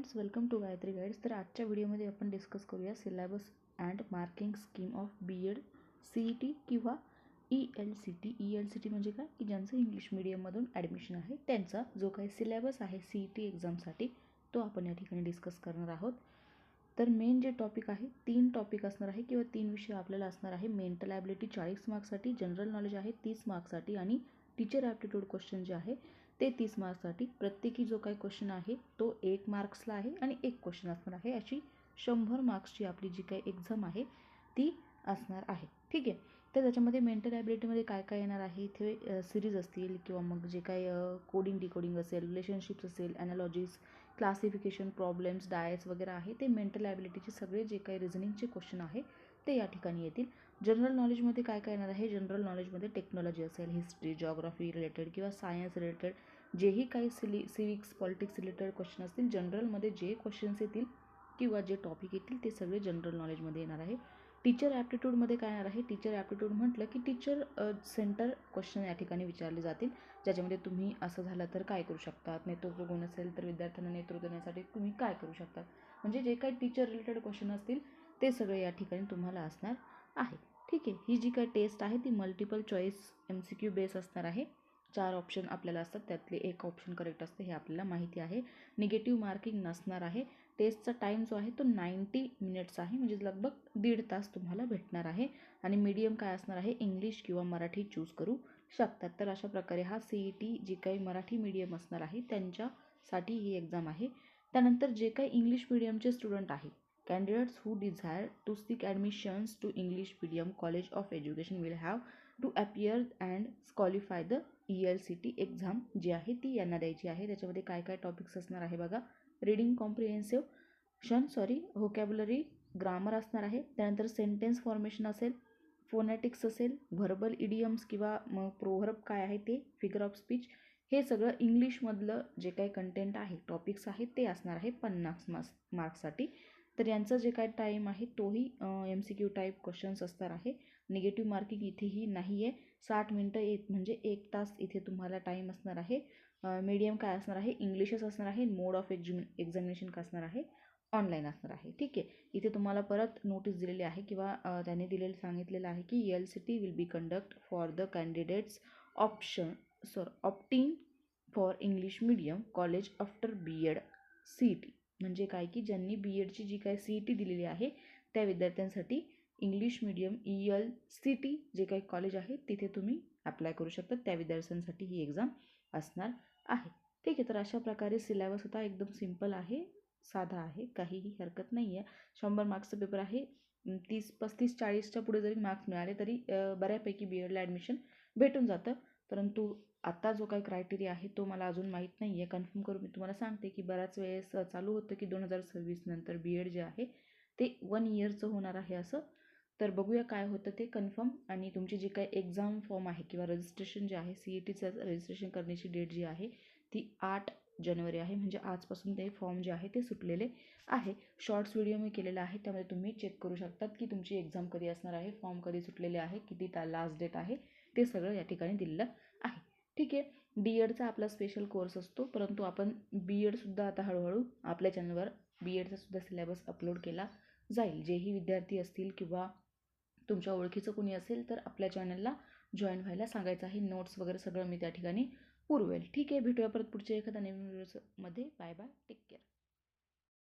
Friends, welcome to Gayatri guides. तर आजच्या व्हिडिओमध्ये आपण डिस्कस करूया syllabus and marking scheme of BEd CET किंवा ELCT. ELCT म्हणजे काय की ज्यांचं इंग्लिश मीडियममधून ॲडमिशन आहे त्यांचा जो काही सिलेबस आहे CET एक्झामसाठी तो आपण या ठिकाणी डिस्कस करणार आहोत. तर मेन जे टॉपिक आहे 3 टॉपिक असणार आहे किंवा 3 विषय आपल्याला असणार आहे. मेंटल ॲबिलिटी 40 मार्क्ससाठी, जनरल नॉलेज आहे 30 मार्क्ससाठी आणि टीचर ॲप्टिट्यूड क्वेश्चन जे आहे ते 30 मार्क्ससाठी. प्रत्येकी जो काही क्वेश्चन आहे तो 1 मार्क्सला आहे आणि 1 क्वेश्चन असणार आहे. अशी 100 मार्क्सची आपली जी काही एक्झाम आहे ती असणार आहे. ठीक आहे. तर त्याच्यामध्ये मेंटल ॲबिलिटीमध्ये काय काय येणार आहे, इथे सिरीज असतील किंवा मग जे काही कोडिंग डिकोडिंग असेल, रिलेशनशिप्स असेल, ॲनालॉजीज, क्लासिफिकेशन, प्रॉब्लेम्स, डायट्स वगैरे आहे ते मेंटल ॲबिलिटीचे सगळे जे काही रिझनिंगचे क्वेश्चन आहे ते या ठिकाणी येतील. जनरल नॉलेजमध्ये काय काय येणार आहे, जनरल नॉलेजमध्ये टेक्नॉलॉजी असेल, हिस्ट्री, जॉग्राफी रिलेटेड किंवा सायन्स रिलेटेड जेही काही सिविक्स, पॉलिटिक्स रिलेटेड क्वेश्चन असतील, जनरलमध्ये जे क्वेश्चन्स येतील किंवा जे टॉपिक येतील ते सगळे जनरल नॉलेजमध्ये येणार आहे. टीचर ॲप्टिट्यूडमध्ये काय येणार आहे, टीचर ॲप्टिट्यूड म्हटलं की टीचर सेंटर क्वेश्चन या ठिकाणी विचारले जातील, ज्याच्यामध्ये तुम्ही असं झालं तर काय करू शकतात, नेतृत्व गुण असेल तर विद्यार्थ्यांना नेतृत्व देण्यासाठी तुम्ही काय करू शकतात, म्हणजे जे काही टीचर रिलेटेड क्वेश्चन असतील ते सगळे या ठिकाणी तुम्हाला असणार आहे. ठीक आहे. ही जी काही टेस्ट आहे ती मल्टिपल चॉईस MCQ बेस असणार आहे. 4 ऑप्शन आपल्याला असतात, त्यातले 1 ऑप्शन करेक्ट असते हे आपल्याला माहिती आहे. निगेटिव्ह मार्किंग नसणार आहे. टेस्टचा टाईम जो आहे तो 90 मिनिट्स आहे, म्हणजे लगभग 1.5 तास तुम्हाला भेटणार आहे. आणि मीडियम काय असणार आहे, इंग्लिश किंवा मराठी चूज करू शकतात. तर अशा प्रकारे हा CET जी काही मराठी मीडियम असणार आहे त्यांच्यासाठी ही एक्झाम आहे. त्यानंतर जे काही इंग्लिश मीडियमचे स्टुडंट आहे, candidates who desire to seek admissions to English medium college of education will have to appear and qualify the ELCT exam जी आहे ती यांना द्यायची आहे. त्याच्यामध्ये काय काय टॉपिक्स असणार आहे बघा. रीडिंग कॉम्प्रिहेन्शन व्होकॅब्युलरी, ग्रामर असणार आहे. त्यानंतर सेंटेन्स फॉर्मेशन असेल, फोनॅटिक्स असेल, व्हर्बल इडियम्स किंवा मग प्रोव्हर्ब काय आहे ते, फिगर ऑफ स्पीच, हे सगळं इंग्लिशमधलं जे काही कंटेंट आहे, टॉपिक्स आहेत ते असणार आहे 50 मार्क्ससाठी. तर यांचं जे काय टाईम आहे तोही MCQ टाईप क्वेश्चन्स असणार आहे. निगेटिव्ह मार्किंग इथेही नाही आहे. 60 मिनटं म्हणजे 1 तास इथे तुम्हाला टाईम असणार आहे. मीडियम काय असणार आहे, इंग्लिशच असणार आहे. मोड ऑफ एक्झामिनेशन काय असणार आहे, ऑनलाईन असणार आहे. ठीक आहे. इथे तुम्हाला परत नोटीस दिलेली आहे किंवा त्यांनी सांगितलेलं आहे की ELCT will be conduct for the candidates opting for English medium college after BEd CET. म्हणजे काय की ज्यांनी BEdची जी काय CET दिलेली आहे त्या विद्यार्थ्यांसाठी इंग्लिश मीडियम ELCT जे काही कॉलेज आहे तिथे तुम्ही अप्लाय करू शकता. त्या विद्यार्थ्यांसाठी ही एक्झाम असणार आहे. ठीक आहे. तर अशा प्रकारे सिलेबस होता, एकदम सिम्पल आहे, साधा आहे, काहीही हरकत नाही आहे. 100 मार्क्सचा पेपर आहे. 30, 35, 40च्या पुढे जरी मार्क्स मिळाले तरी बऱ्यापैकी BEdला ॲडमिशन भेटून जातं. परंतु आता जो काही क्रायटेरिया आहे तो मला अजून माहीत नाही आहे. कन्फर्म करून मी तुम्हाला सांगते की बऱ्याच वेळेस चालू होतं की 2026 नंतर BEd जे आहे ते 1 इयरचं होणार आहे असं. तर बघूया काय होतं ते कन्फर्म. आणि तुमची जी काही एक्झाम फॉर्म आहे किंवा रजिस्ट्रेशन जे आहे, CETचं रजिस्ट्रेशन करण्याची डेट जी आहे ती 8 जानेवारी आहे. म्हणजे आजपासून ते फॉर्म जे आहे ते सुटलेले आहे. शॉर्ट्स व्हिडिओ मी केलेला आहे, त्यामध्ये तुम्ही चेक करू शकतात की तुमची एक्झाम कधी असणार आहे, फॉर्म कधी सुटलेले आहे, किती लास्ट डेट आहे, ते सगळं या ठिकाणी दिलेलं आहे. ठीक आहे. BEdचा आपला स्पेशल कोर्स असतो, परंतु आपण BEdसुद्धा आता हळूहळू आपल्या चॅनलवर BEdचा सुद्धा सिलेबस अपलोड केला जाईल. जेही विद्यार्थी असतील किंवा तुमच्या ओळखीचं कोणी असेल तर आपल्या चॅनलला जॉईन व्हायला सांगायचं आहे. नोट्स वगैरे सगळं मी त्या ठिकाणी पुरवेल. ठीक आहे. भेटूया परत पुढच्या एखाद्या नवीन व्हिडिओमध्ये. Bye bye, take care.